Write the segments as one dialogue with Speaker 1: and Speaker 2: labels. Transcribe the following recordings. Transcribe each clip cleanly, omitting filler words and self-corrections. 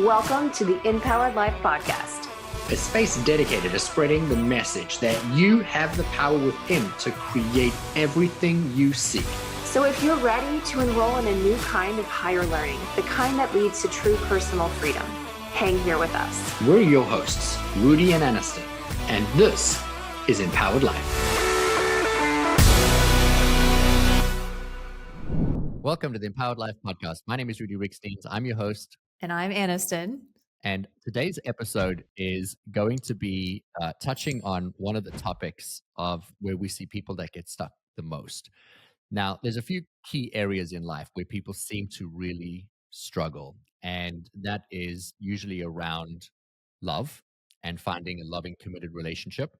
Speaker 1: Welcome to the InPowered Life Podcast,
Speaker 2: a space dedicated to spreading the message that you have the power within to create everything you seek.
Speaker 1: So if you're ready to enroll in a new kind of higher learning, the kind that leads to true personal freedom, hang here with us.
Speaker 2: We're your hosts, Rudi and Anniston, and this is InPowered Life.
Speaker 3: Welcome to the InPowered Life Podcast. My name is Rudi and Anniston. I'm your host.
Speaker 4: And I'm Anniston.
Speaker 3: And today's episode is going to be touching on one of the topics of where we see people that get stuck the most. Now, there's a few key areas in life where people seem to really struggle, and that is usually around love and finding a loving, committed relationship,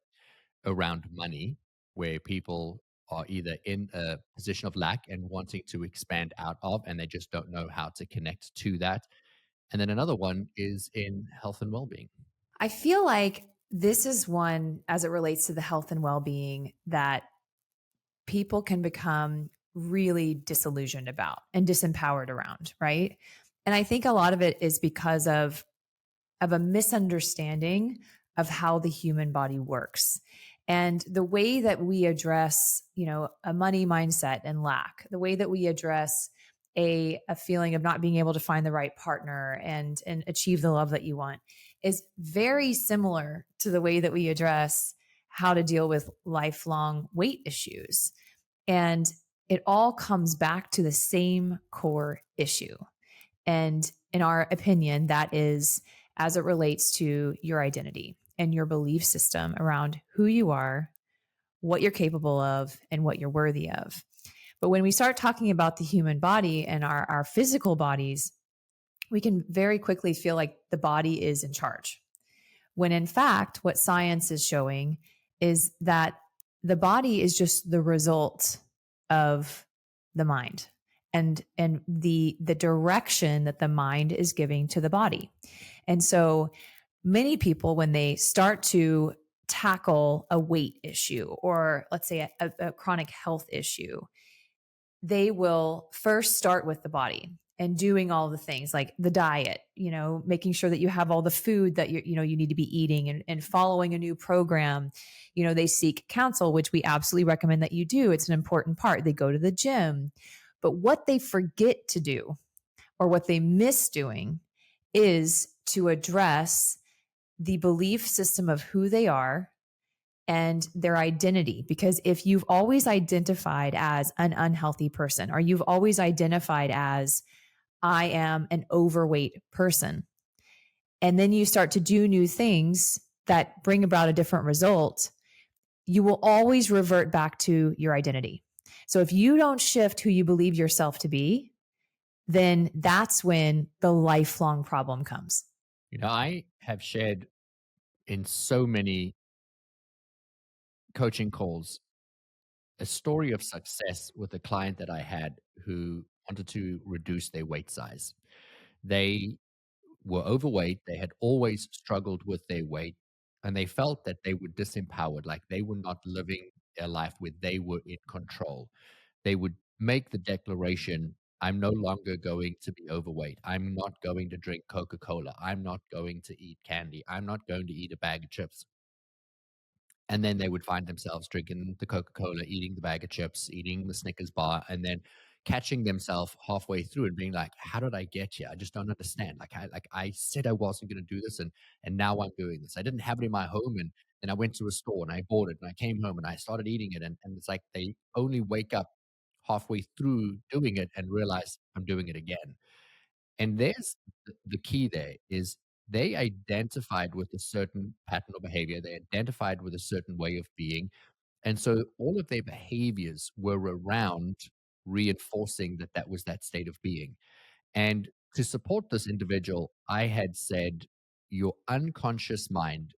Speaker 3: around money, where people are either in a position of lack and wanting to expand out of, and they just don't know how to connect to that. And then another one is in health and well-being.
Speaker 4: I feel like this is one, as it relates to the health and well-being, that people can become really disillusioned about and disempowered around, right? And I think a lot of it is because of a misunderstanding of how the human body works. And the way that we address, a money mindset and lack, the way that we address a feeling of not being able to find the right partner and achieve the love that you want is very similar to the way that we address how to deal with lifelong weight issues. And it all comes back to the same core issue. And in our opinion, that is as it relates to your identity and your belief system around who you are, what you're capable of, and what you're worthy of. But when we start talking about the human body and our physical bodies, we can very quickly feel like the body is in charge. When in fact, what science is showing is that the body is just the result of the mind and the direction that the mind is giving to the body. And so many people, when they start to tackle a weight issue or let's say a chronic health issue, they will first start with the body and doing all the things like the diet, making sure that you have all the food that you need to be eating and following a new program. They seek counsel, which we absolutely recommend that you do. It's an important part. They go to the gym. But what they forget to do or what they miss doing is to address the belief system of who they are and their identity. Because if you've always identified as an unhealthy person, or you've always identified as, I am an overweight person, and then you start to do new things that bring about a different result, you will always revert back to your identity. So if you don't shift who you believe yourself to be, then that's when the lifelong problem comes.
Speaker 3: I have shared in so many coaching calls a story of success with a client that I had who wanted to reduce their weight size. They were overweight. They had always struggled with their weight, and they felt that they were disempowered, like they were not living a life where they were in control. They would make the declaration, I'm no longer going to be overweight. I'm not going to drink Coca-Cola. I'm not going to eat candy. I'm not going to eat a bag of chips. And then they would find themselves drinking the Coca-Cola, eating the bag of chips, eating the Snickers bar, and then catching themselves halfway through and being like, how did I get here? I just don't understand. I said I wasn't going to do this, and now I'm doing this. I didn't have it in my home, and then I went to a store and I bought it, and I came home and I started eating it. And it's like they only wake up halfway through doing it and realize I'm doing it again. And there's the key there is they identified with a certain pattern of behavior. They identified with a certain way of being. And so all of their behaviors were around reinforcing that was that state of being. And to support this individual, I had said, your unconscious mind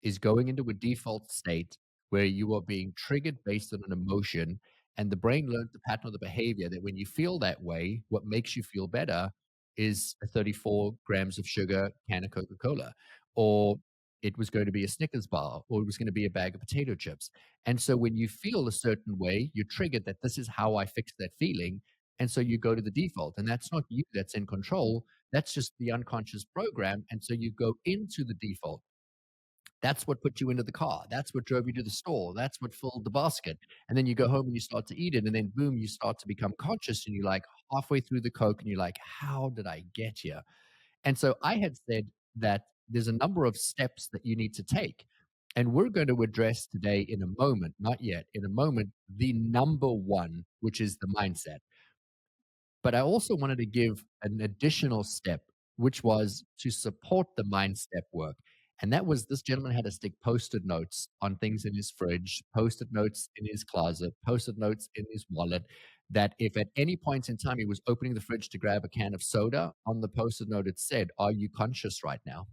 Speaker 3: is going into a default state where you are being triggered based on an emotion. And the brain learned the pattern of the behavior that when you feel that way, what makes you feel better is a 34 grams of sugar can of Coca-Cola, or it was going to be a Snickers bar, or it was going to be a bag of potato chips. And so when you feel a certain way, you're triggered that this is how I fix that feeling. And so you go to the default, and that's not you that's in control. That's just the unconscious program. And so you go into the default. That's what put you into the car. That's what drove you to the store. That's what filled the basket. And then you go home and you start to eat it. And then boom, you start to become conscious and you're like halfway through the Coke and you're like, how did I get here? And so I had said that there's a number of steps that you need to take. And we're going to address today in a moment, not yet, in a moment, the number one, which is the mindset. But I also wanted to give an additional step, which was to support the mind step work. And that was this gentleman had to stick post-it notes on things in his fridge, post-it notes in his closet, post-it notes in his wallet, that if at any point in time he was opening the fridge to grab a can of soda, on the post-it note it said, are you conscious right now?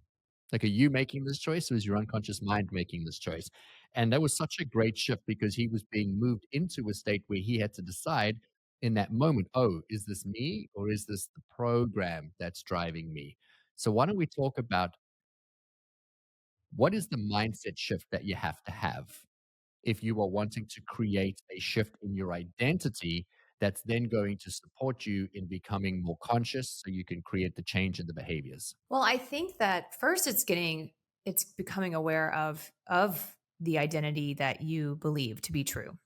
Speaker 3: Like, are you making this choice or is your unconscious mind making this choice? And that was such a great shift because he was being moved into a state where he had to decide in that moment, oh, is this me or is this the program that's driving me? So why don't we talk about what is the mindset shift that you have to have if you are wanting to create a shift in your identity that's then going to support you in becoming more conscious so you can create the change in the behaviors?
Speaker 4: Well, I think that first it's becoming aware of the identity that you believe to be true.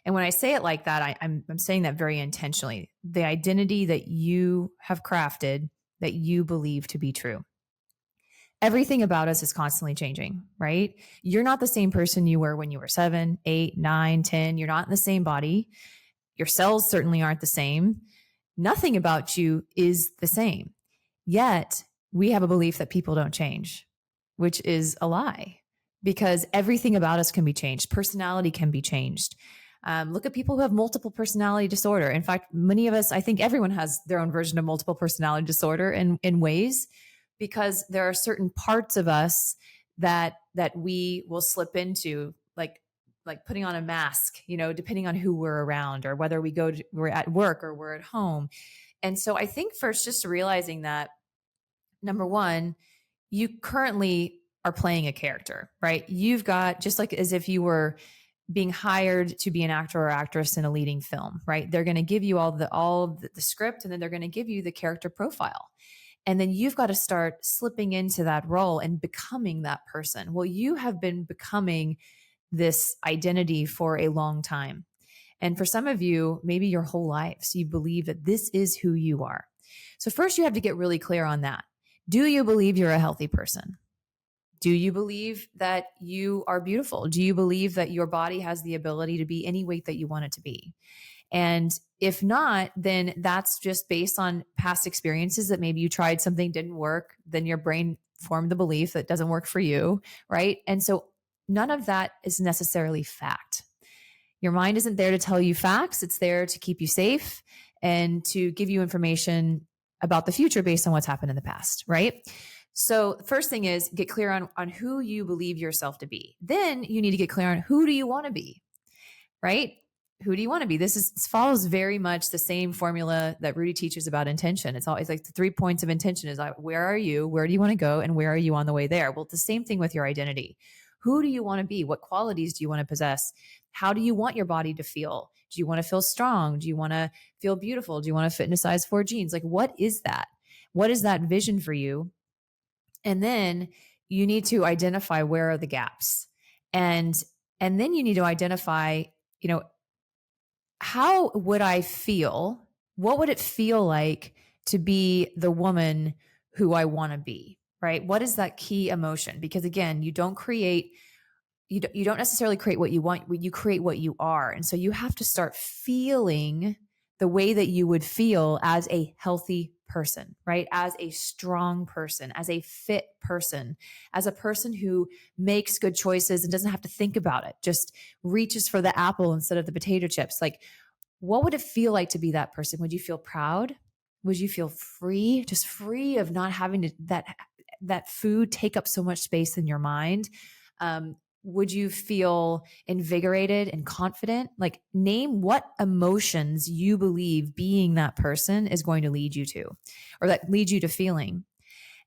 Speaker 4: And when I say it like that, I'm saying that very intentionally. The identity that you have crafted that you believe to be true. Everything about us is constantly changing, right? You're not the same person you were when you were 7, 8, 9, 10. You're not in the same body. Your cells certainly aren't the same. Nothing about you is the same. Yet we have a belief that people don't change, which is a lie, because everything about us can be changed. Personality can be changed. Look at people who have multiple personality disorder. In fact, many of us, I think everyone has their own version of multiple personality disorder in ways, because there are certain parts of us that we will slip into, like putting on a mask, depending on who we're around or whether we're at work or we're at home. And so I think first, just realizing that, number one, you currently are playing a character, right? You've got, just like as if you were being hired to be an actor or actress in a leading film, right? They're going to give you all the script, and then they're going to give you the character profile. And then you've got to start slipping into that role and becoming that person. Well, you have been becoming this identity for a long time. And for some of you, maybe your whole lives, you believe that this is who you are. So first you have to get really clear on that. Do you believe you're a healthy person? Do you believe that you are beautiful? Do you believe that your body has the ability to be any weight that you want it to be? And if not, then that's just based on past experiences that maybe you tried something, didn't work, then your brain formed the belief that it doesn't work for you, right? And so none of that is necessarily fact. Your mind isn't there to tell you facts. It's there to keep you safe and to give you information about the future based on what's happened in the past, right? So the first thing is get clear on who you believe yourself to be. Then you need to get clear on who do you want to be, right? Who do you want to be? This follows very much the same formula that Rudi teaches about intention. It's always like the 3 points of intention is like, where are you? Where do you want to go? And where are you on the way there? Well, it's the same thing with your identity. Who do you want to be? What qualities do you want to possess? How do you want your body to feel? Do you want to feel strong? Do you want to feel beautiful? Do you want to fit in a size 4 jeans? Like, what is that? What is that vision for you? And then you need to identify where are the gaps. And then you need to identify, how would I feel? What would it feel like to be the woman who I want to be, right? What is that key emotion? Because again, you don't necessarily create what you want, you create what you are. And so you have to start feeling the way that you would feel as a healthy person, right? As a strong person, as a fit person, as a person who makes good choices and doesn't have to think about it, just reaches for the apple instead of the potato chips. Like, what would it feel like to be that person? Would you feel proud? Would you feel free? Just free of not having to that food take up so much space in your mind? Would you feel invigorated and confident? Like, name what emotions you believe being that person is going to lead you to, or that leads you to feeling.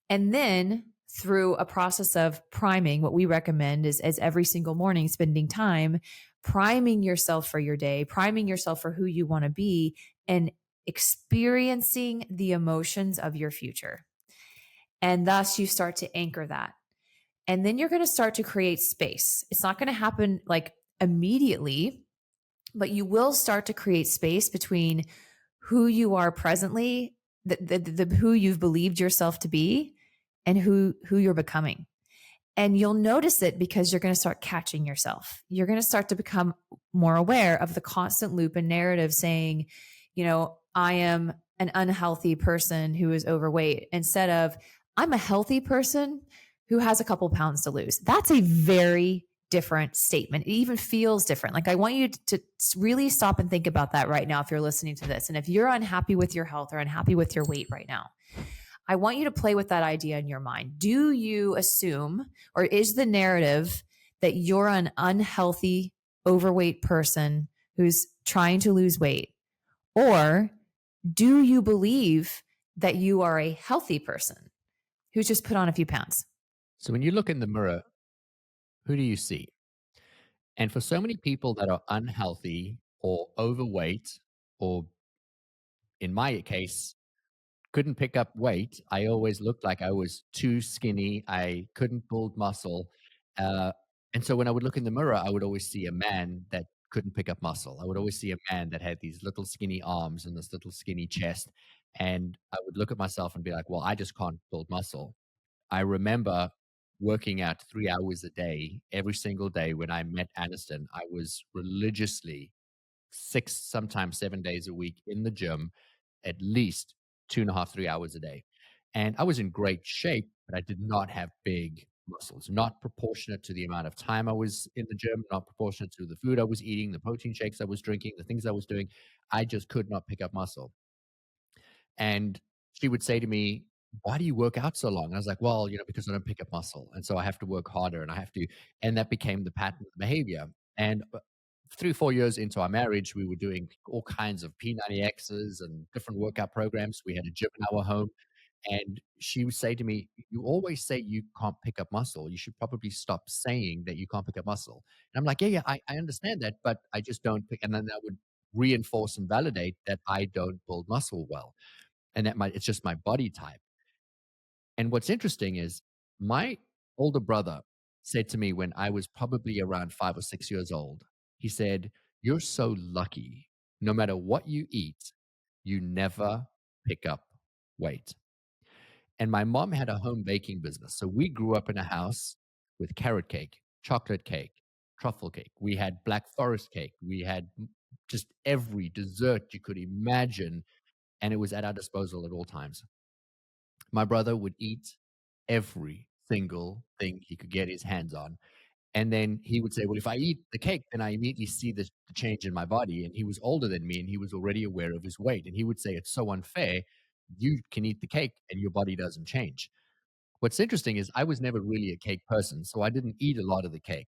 Speaker 4: And then through a process of priming, what we recommend is every single morning, spending time priming yourself for your day, priming yourself for who you want to be, and experiencing the emotions of your future. And thus you start to anchor that. And then you're going to start to create space. It's not going to happen like immediately, but you will start to create space between who you are presently, the who you've believed yourself to be, and who you're becoming. And you'll notice it because you're going to start catching yourself. You're going to start to become more aware of the constant loop and narrative saying, I am an unhealthy person who is overweight, instead of I'm a healthy person who has a couple pounds to lose. That's a very different statement. It even feels different. Like, I want you to really stop and think about that right now if you're listening to this. And if you're unhappy with your health or unhappy with your weight right now, I want you to play with that idea in your mind. Do you assume, or is the narrative that you're an unhealthy, overweight person who's trying to lose weight? Or do you believe that you are a healthy person who's just put on a few pounds?
Speaker 3: So when you look in the mirror, who do you see? And for so many people that are unhealthy or overweight, or in my case, couldn't pick up weight, I always looked like I was too skinny. I couldn't build muscle. Uh, and so when I would look in the mirror, I would always see a man that couldn't pick up muscle. I would always see a man that had these little skinny arms and this little skinny chest. And I would look at myself and be like, well, I just can't build muscle. I remember working out 3 hours a day, every single day. When I met Anniston, I was religiously 6, sometimes 7 days a week in the gym, at least 2.5, 3 hours a day. And I was in great shape, but I did not have big muscles, not proportionate to the amount of time I was in the gym, not proportionate to the food I was eating, the protein shakes I was drinking, the things I was doing. I just could not pick up muscle. And she would say to me, why do you work out so long? And I was like, well, because I don't pick up muscle. And so I have to work harder, and and that became the pattern of behavior. And 3 or 4 years into our marriage, we were doing all kinds of P90Xs and different workout programs. We had a gym in our home. And she would say to me, you always say you can't pick up muscle. You should probably stop saying that you can't pick up muscle. And I'm like, yeah, I understand that, but I just don't pick. And then I would reinforce and validate that I don't build muscle well, and that it's just my body type. And what's interesting is my older brother said to me when I was probably around 5 or 6 years old, he said, you're so lucky. No matter what you eat, you never pick up weight. And my mom had a home baking business. So we grew up in a house with carrot cake, chocolate cake, truffle cake. We had black forest cake. We had just every dessert you could imagine. And it was at our disposal at all times. My brother would eat every single thing he could get his hands on. And then he would say, well, if I eat the cake, then I immediately see the change in my body. And he was older than me, and he was already aware of his weight. And he would say, it's so unfair. You can eat the cake and your body doesn't change. What's interesting is I was never really a cake person, so I didn't eat a lot of the cake.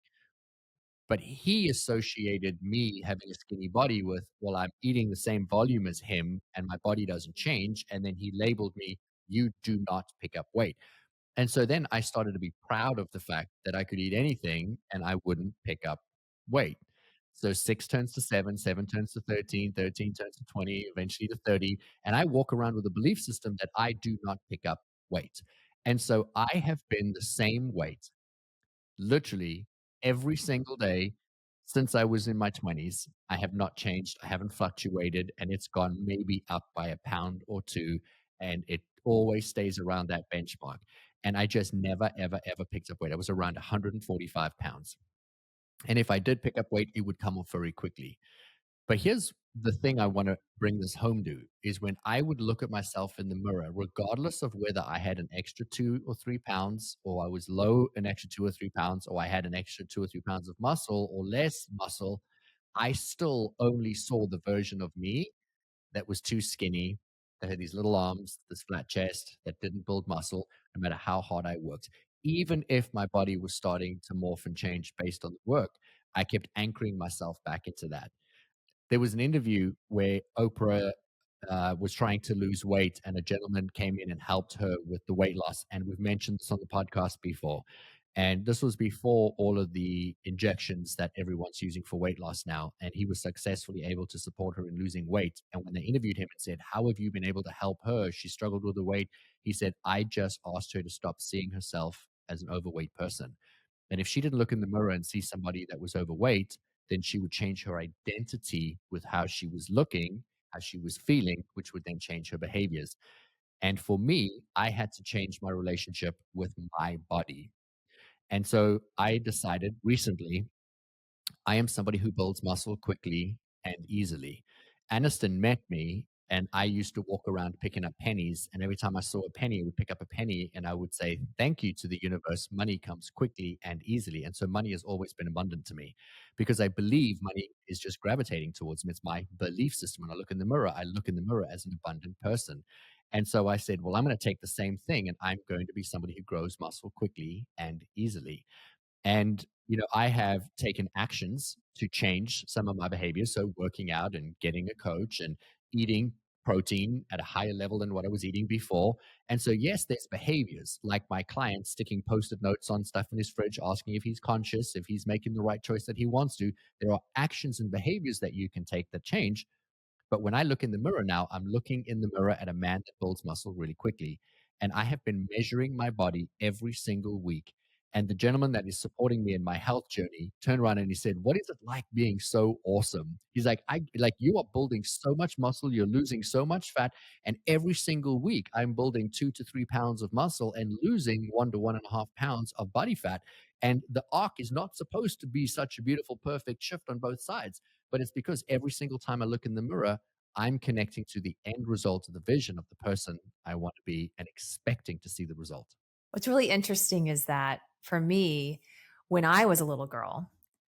Speaker 3: But he associated me having a skinny body with, well, I'm eating the same volume as him and my body doesn't change. And then he labeled me, you do not pick up weight. And so then I started to be proud of the fact that I could eat anything and I wouldn't pick up weight. So 6 turns to 7, 7 turns to 13, 13 turns to 20, eventually to 30. And I walk around with a belief system that I do not pick up weight. And so I have been the same weight literally every single day since I was in my 20s. I have not changed. I haven't fluctuated, and it's gone maybe up by a pound or two, and it always stays around that benchmark. And I just never, ever, ever picked up weight. I was around 145 pounds. And if I did pick up weight, it would come off very quickly. But here's the thing I want to bring this home to is when I would look at myself in the mirror, regardless of whether I had an extra 2 or 3 pounds, or I was low an extra 2 or 3 pounds, or I had an extra 2 or 3 pounds of muscle or less muscle, I still only saw the version of me that was too skinny, that had these little arms, this flat chest, that didn't build muscle, no matter how hard I worked. Even if my body was starting to morph and change based on the work, I kept anchoring myself back into that. There was an interview where Oprah was trying to lose weight, and a gentleman came in and helped her with the weight loss. And we've mentioned this on the podcast before. And this was before all of the injections that everyone's using for weight loss now. And he was successfully able to support her in losing weight. And when they interviewed him and said, how have you been able to help her? She struggled with the weight. He said, I just asked her to stop seeing herself as an overweight person. And if she didn't look in the mirror and see somebody that was overweight, then she would change her identity with how she was looking, how she was feeling, which would then change her behaviors. And for me, I had to change my relationship with my body. And so I decided recently, I am somebody who builds muscle quickly and easily. Anniston met me, and I used to walk around picking up pennies. And every time I saw a penny, I would pick up a penny and I would say, thank you to the universe. Money comes quickly and easily. And so money has always been abundant to me because I believe money is just gravitating towards me. It's my belief system. When I look in the mirror, I look in the mirror as an abundant person. And so I said, well, I'm going to take the same thing and I'm going to be somebody who grows muscle quickly and easily. And, I have taken actions to change some of my behaviors. So working out and getting a coach and eating protein at a higher level than what I was eating before. And so, yes, there's behaviors like my client sticking post-it notes on stuff in his fridge, asking if he's conscious, if he's making the right choice that he wants to. There are actions and behaviors that you can take that change. But when I look in the mirror now, I'm looking in the mirror at a man that builds muscle really quickly. And I have been measuring my body every single week. And the gentleman that is supporting me in my health journey turned around and he said, what is it like being so awesome? He's like, you are building so much muscle, you're losing so much fat. And every single week I'm building 2 to 3 pounds of muscle and losing 1 to 1.5 pounds of body fat. And the arc is not supposed to be such a beautiful, perfect shift on both sides. But it's because every single time I look in the mirror, I'm connecting to the end result of the vision of the person I want to be and expecting to see the result.
Speaker 4: What's really interesting is that for me, when I was a little girl,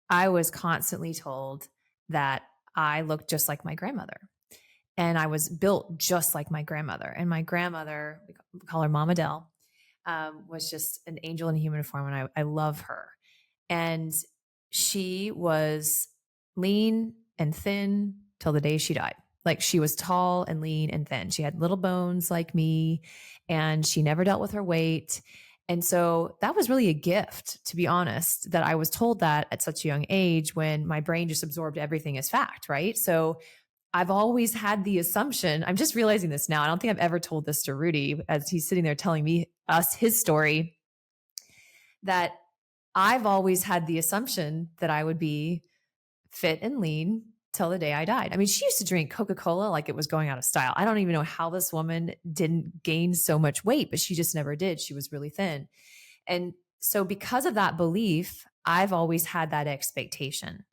Speaker 4: I was constantly told that I looked just like my grandmother. And I was built just like my grandmother. And my grandmother, we call her Mama Dell, was just an angel in human form. And I love her. And she was lean and thin till the day she died. Like she was tall and lean and thin. She had little bones like me, and she never dealt with her weight. And so that was really a gift, to be honest, that I was told that at such a young age when my brain just absorbed everything as fact, right? So I've always had the assumption, I'm just realizing this now. I don't think I've ever told this to Rudi as he's sitting there telling us his story, that I've always had the assumption that I would be fit and lean till the day I died. I mean, she used to drink Coca-Cola like it was going out of style. I don't even know how this woman didn't gain so much weight, but she just never did. She was really thin. And so because of that belief, I've always had that expectation.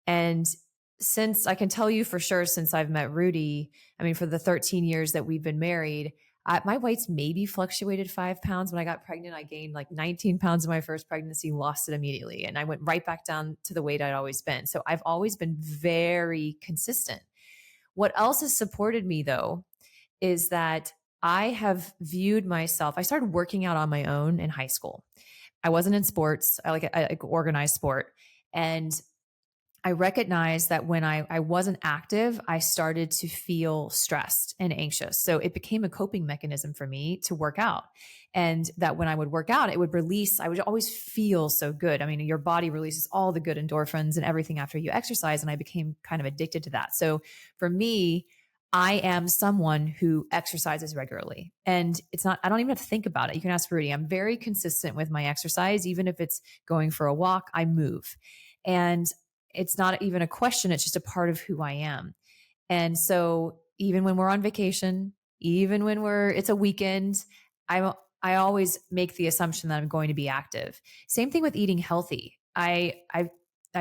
Speaker 4: And since I can tell you for sure, since I've met Rudi, I mean, for the 13 years that we've been married, my weight's maybe fluctuated 5 pounds. When I got pregnant, I gained like 19 pounds in my first pregnancy, lost it immediately. And I went right back down to the weight I'd always been. So I've always been very consistent. What else has supported me though, is that I have viewed myself, I started working out on my own in high school. I wasn't in sports. I like organized sport. And I recognized that when I wasn't active, I started to feel stressed and anxious. So it became a coping mechanism for me to work out. And that when I would work out, it would release, I would always feel so good. I mean, your body releases all the good endorphins and everything after you exercise. And I became kind of addicted to that. So for me, I am someone who exercises regularly. And it's not, I don't even have to think about it. You can ask Rudi. I'm very consistent with my exercise. Even if it's going for a walk, I move. And it's not even a question. It's just a part of who I am. And so even when we're on vacation, even when it's a weekend, I always make the assumption that I'm going to be active. Same thing with eating healthy. I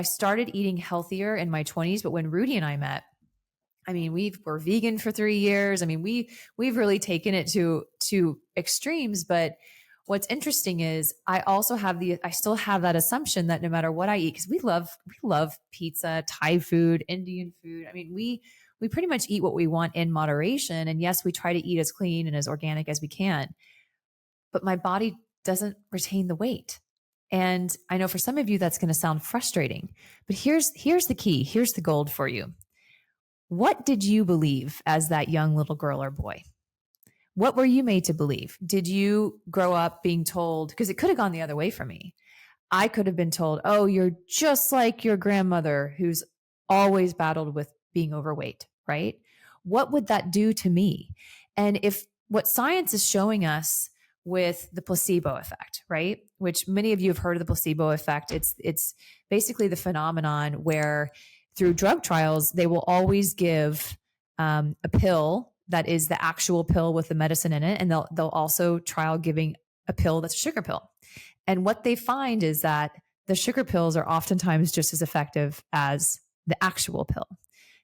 Speaker 4: started eating healthier in my 20s, but when Rudi and I met, I mean, we're vegan for 3 years. I mean, we've really taken it to extremes, but what's interesting is I still have that assumption that no matter what I eat, because we love pizza, Thai food, Indian food. I mean, we pretty much eat what we want in moderation. And yes, we try to eat as clean and as organic as we can, but my body doesn't retain the weight. And I know for some of you, that's going to sound frustrating, but here's the key. Here's the gold for you. What did you believe as that young little girl or boy? What were you made to believe? Did you grow up being told, because it could have gone the other way for me. I could have been told, oh, you're just like your grandmother who's always battled with being overweight, right? What would that do to me? And if what science is showing us with the placebo effect, right? Which many of you have heard of the placebo effect. It's basically the phenomenon where through drug trials, they will always give a pill that is the actual pill with the medicine in it. And they'll also trial giving a pill that's a sugar pill. And what they find is that the sugar pills are oftentimes just as effective as the actual pill.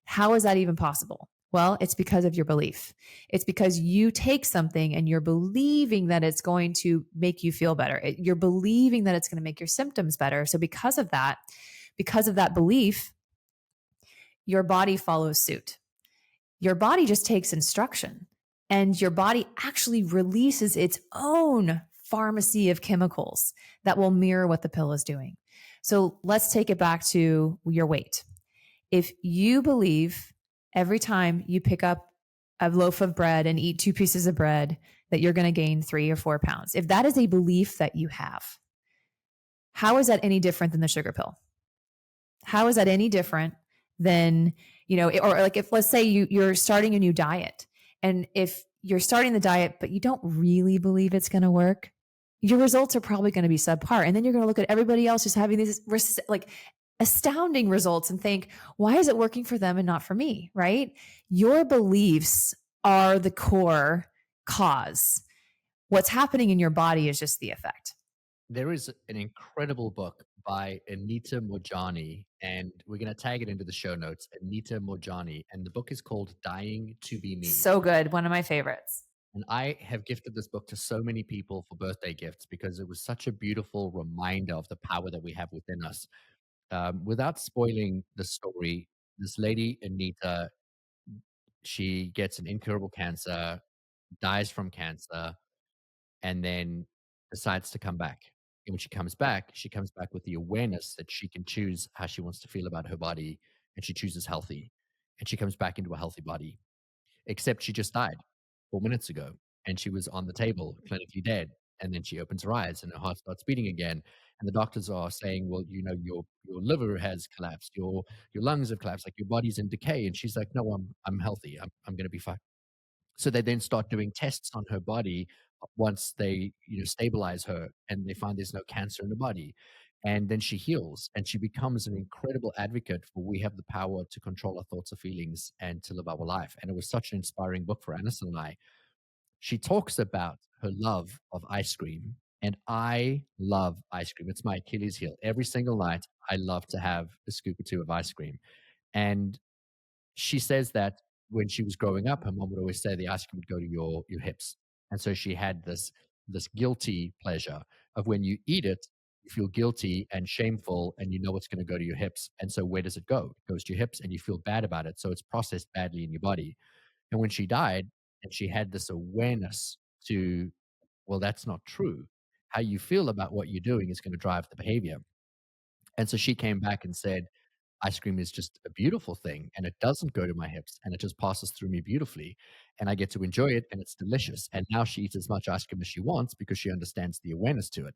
Speaker 4: How is that even possible? Well, it's because of your belief. It's because you take something and you're believing that it's going to make you feel better. You're believing that it's going to make your symptoms better. So because of that belief, your body follows suit. Your body just takes instruction, and your body actually releases its own pharmacy of chemicals that will mirror what the pill is doing. So let's take it back to your weight. If you believe every time you pick up a loaf of bread and eat 2 pieces of bread that you're going to gain 3 or 4 pounds, if that is a belief that you have, how is that any different than the sugar pill? How is that any different than, or like if, let's say you're starting a new diet, and if you're starting the diet, but you don't really believe it's going to work, your results are probably going to be subpar. And then you're going to look at everybody else who's having these like astounding results and think, why is it working for them and not for me? Right? Your beliefs are the core cause. What's happening in your body is just the effect.
Speaker 3: There is an incredible book by Anita Moorjani, and we're going to tag it into the show notes. Anita Moorjani, and the book is called Dying to Be Me.
Speaker 4: So good. One of my favorites.
Speaker 3: And I have gifted this book to so many people for birthday gifts because it was such a beautiful reminder of the power that we have within us. Without spoiling the story, this lady, Anita, she gets an incurable cancer, dies from cancer, and then decides to come back. And when she comes back with the awareness that she can choose how she wants to feel about her body, and she chooses healthy. And she comes back into a healthy body. Except she just died 4 minutes ago, and she was on the table, clinically dead. And then she opens her eyes and her heart starts beating again. And the doctors are saying, well, your liver has collapsed, your lungs have collapsed, like your body's in decay. And she's like, no, I'm healthy. I'm going to be fine. So they then start doing tests on her body once they stabilize her, and they find there's no cancer in the body. And then she heals, and she becomes an incredible advocate for we have the power to control our thoughts or feelings and to live our life. And it was such an inspiring book for Anniston and I. She talks about her love of ice cream, and I love ice cream. It's my Achilles heel. Every single night, I love to have a scoop or two of ice cream. And she says that when she was growing up, her mom would always say the ice cream would go to your hips. And so she had this guilty pleasure of when you eat it, you feel guilty and shameful, and you know it's going to go to your hips. And so where does it go? It goes to your hips, and you feel bad about it. So it's processed badly in your body. And when she died, and she had this awareness to, well, that's not true. How you feel about what you're doing is going to drive the behavior. And so she came back and said, ice cream is just a beautiful thing, and it doesn't go to my hips, and it just passes through me beautifully, and I get to enjoy it, and it's delicious. And now she eats as much ice cream as she wants because she understands the awareness to it.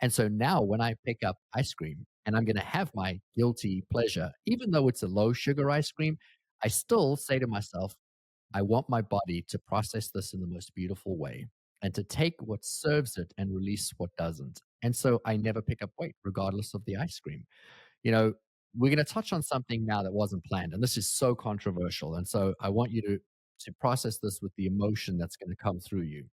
Speaker 3: And so now when I pick up ice cream and I'm going to have my guilty pleasure, even though it's a low sugar ice cream, I still say to myself, I want my body to process this in the most beautiful way and to take what serves it and release what doesn't. And so I never pick up weight regardless of the ice cream. you know, we're going to touch on something now that wasn't planned, and this is so controversial. And so I want you to process this with the emotion that's going to come through you.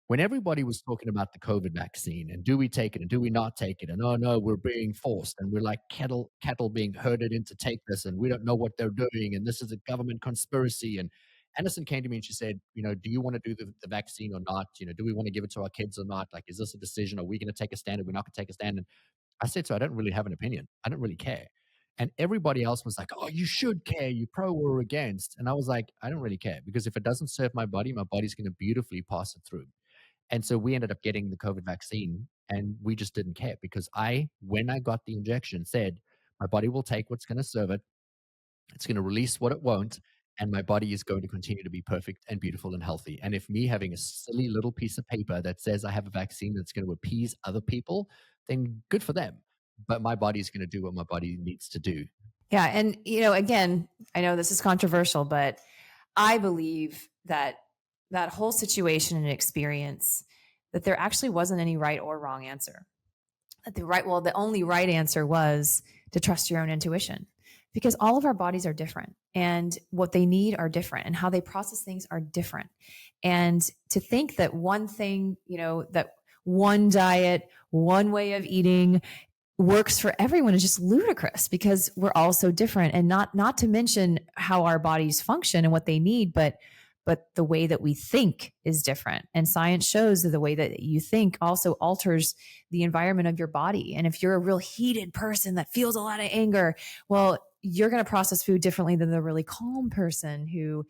Speaker 3: When everybody was talking about the COVID vaccine and do we take it and do we not take it? And oh no, we're being forced and we're like cattle being herded in to take this and we don't know what they're doing and this is a government conspiracy. And Anniston came to me and she said, do you want to do the vaccine or not? Do we want to give it to our kids or not? Like, is this a decision? Are we going to take a stand? Are we not going to take a stand? And I said, so I don't really have an opinion. I don't really care. And everybody else was like, oh, you should care. You pro or against. And I was like, I don't really care because if it doesn't serve my body's going to beautifully pass it through. And so we ended up getting the COVID vaccine and we just didn't care because when I got the injection, said my body will take what's going to serve it. It's going to release what it won't. And my body is going to continue to be perfect and beautiful and healthy. And if me having a silly little piece of paper that says I have a vaccine that's going to appease other people then good for them. But my body's going to do what my body needs to do.
Speaker 4: Yeah. And, again, I know this is controversial, but I believe that that whole situation and experience, that there actually wasn't any right or wrong answer. That the only right answer was to trust your own intuition, because all of our bodies are different and what they need are different and how they process things are different. And to think that one thing, that one diet, one way of eating works for everyone is just ludicrous, because we're all so different. And not to mention how our bodies function and what they need, but the way that we think is different. And science shows that the way that you think also alters the environment of your body. And if you're a real heated person that feels a lot of anger, well, you're going to process food differently than the really calm person who,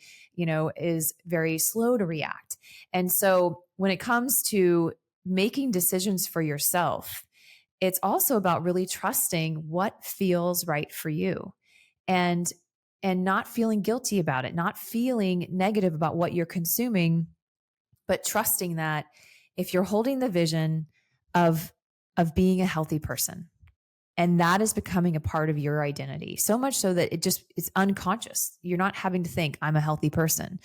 Speaker 4: is very slow to react. And so when it comes to making decisions for yourself, it's also about really trusting what feels right for you, and not feeling guilty about it, not feeling negative about what you're consuming, but trusting that if you're holding the vision of being a healthy person, and that is becoming a part of your identity, so much so that it's unconscious. You're not having to think, I'm a healthy person.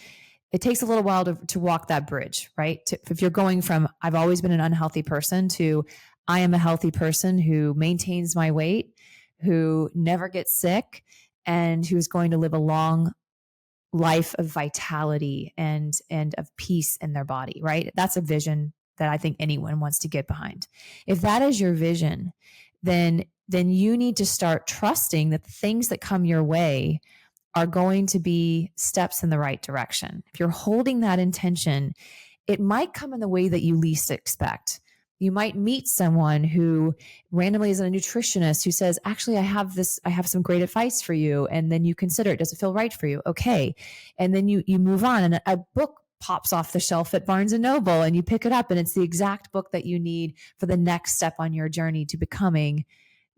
Speaker 4: It takes a little while to walk that bridge, right? If you're going from, I've always been an unhealthy person, to I am a healthy person who maintains my weight, who never gets sick, and who is going to live a long life of vitality and of peace in their body, right? That's a vision that I think anyone wants to get behind. If that is your vision, then you need to start trusting that the things that come your way are going to be steps in the right direction. If you're holding that intention, it might come in the way that you least expect. You might meet someone who randomly is a nutritionist who says, actually, I have some great advice for you. And then you consider it. Does it feel right for you? Okay. And then you move on, and a book pops off the shelf at Barnes and Noble, and you pick it up, and it's the exact book that you need for the next step on your journey to becoming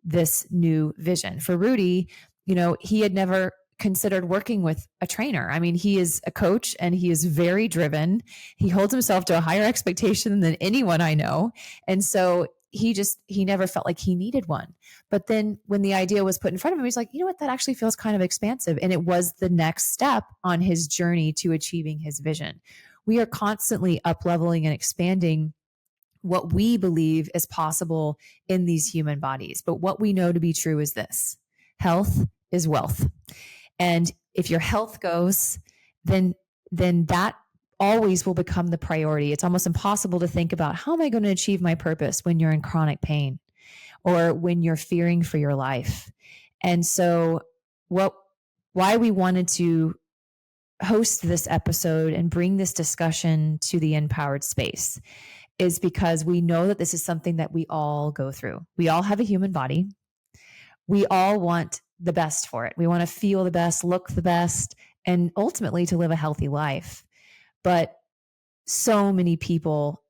Speaker 4: this new vision. For Rudi, he had never considered working with a trainer. I mean, he is a coach and he is very driven. He holds himself to a higher expectation than anyone I know. And so he never felt like he needed one. But then when the idea was put in front of him, he's like, you know what, that actually feels kind of expansive. And it was the next step on his journey to achieving his vision. We are constantly up-leveling and expanding what we believe is possible in these human bodies. But what we know to be true is this: health is wealth. And if your health goes, then that always will become the priority. It's almost impossible to think about, how am I going to achieve my purpose when you're in chronic pain or when you're fearing for your life? And so why we wanted to host this episode and bring this discussion to the InPowered space is because we know that this is something that we all go through. We all have a human body. We all want the best for it. We want to feel the best, look the best, and ultimately to live a healthy life. But so many people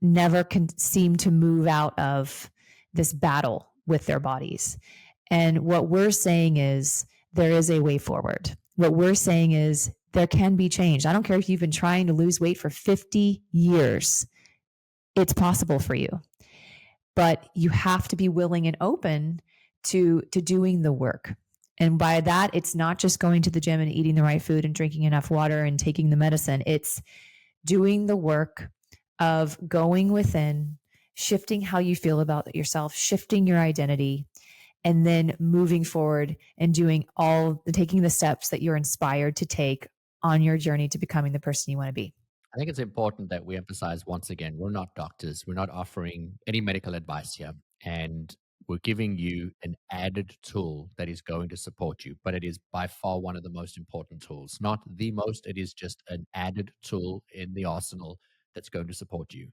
Speaker 4: never can seem to move out of this battle with their bodies. And what we're saying is there is a way forward. What we're saying is there can be change. I don't care if you've been trying to lose weight for 50 years. It's possible for you. But you have to be willing and open to doing the work. And by that, it's not just going to the gym and eating the right food and drinking enough water and taking the medicine. It's doing the work of going within, shifting how you feel about yourself, shifting your identity, and then moving forward and taking the steps that you're inspired to take on your journey to becoming the person you want to be.
Speaker 3: I think it's important that we emphasize once again, we're not doctors. We're not offering any medical advice here. And we're giving you an added tool that is going to support you, but it is by far one of the most important tools. Not the most, it is just an added tool in the arsenal that's going to support you.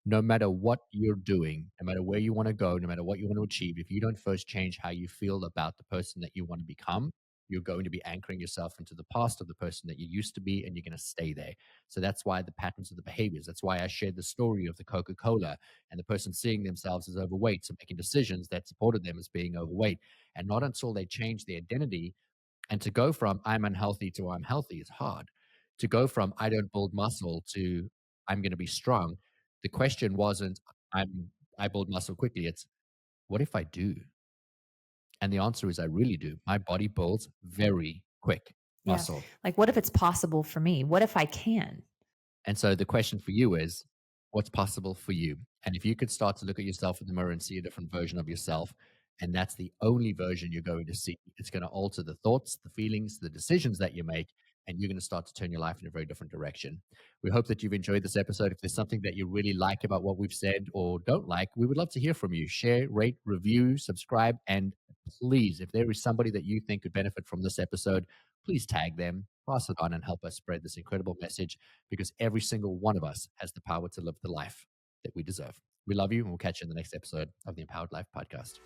Speaker 3: No matter what you're doing, no matter where you want to go, no matter what you want to achieve, if you don't first change how you feel about the person that you want to become, you're going to be anchoring yourself into the past of the person that you used to be, and you're going to stay there. So that's why the patterns of the behaviors, that's why I shared the story of the Coca-Cola and the person seeing themselves as overweight, so making decisions that supported them as being overweight. And not until they change their identity, and to go from I'm unhealthy to I'm healthy is hard. To go from I don't build muscle to I'm going to be strong, the question wasn't I build muscle quickly. It's what if I do? And the answer is I really do. My body builds very quick muscle.
Speaker 4: Yeah. Like, what if it's possible for me? What if I can?
Speaker 3: And so the question for you is, what's possible for you? And if you could start to look at yourself in the mirror and see a different version of yourself, and that's the only version you're going to see, it's going to alter the thoughts, the feelings, the decisions that you make, and you're going to start to turn your life in a very different direction. We hope that you've enjoyed this episode. If there's something that you really like about what we've said or don't like, we would love to hear from you. Share, rate, review, subscribe, and please, if there is somebody that you think could benefit from this episode, please tag them, pass it on, and help us spread this incredible message, because every single one of us has the power to live the life that we deserve. We love you, and we'll catch you in the next episode of the InPowered Life Podcast.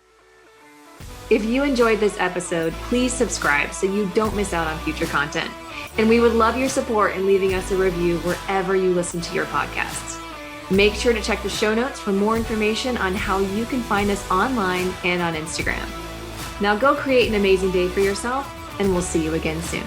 Speaker 1: If you enjoyed this episode, please subscribe so you don't miss out on future content. And we would love your support in leaving us a review wherever you listen to your podcasts. Make sure to check the show notes for more information on how you can find us online and on Instagram. Now go create an amazing day for yourself, and we'll see you again soon.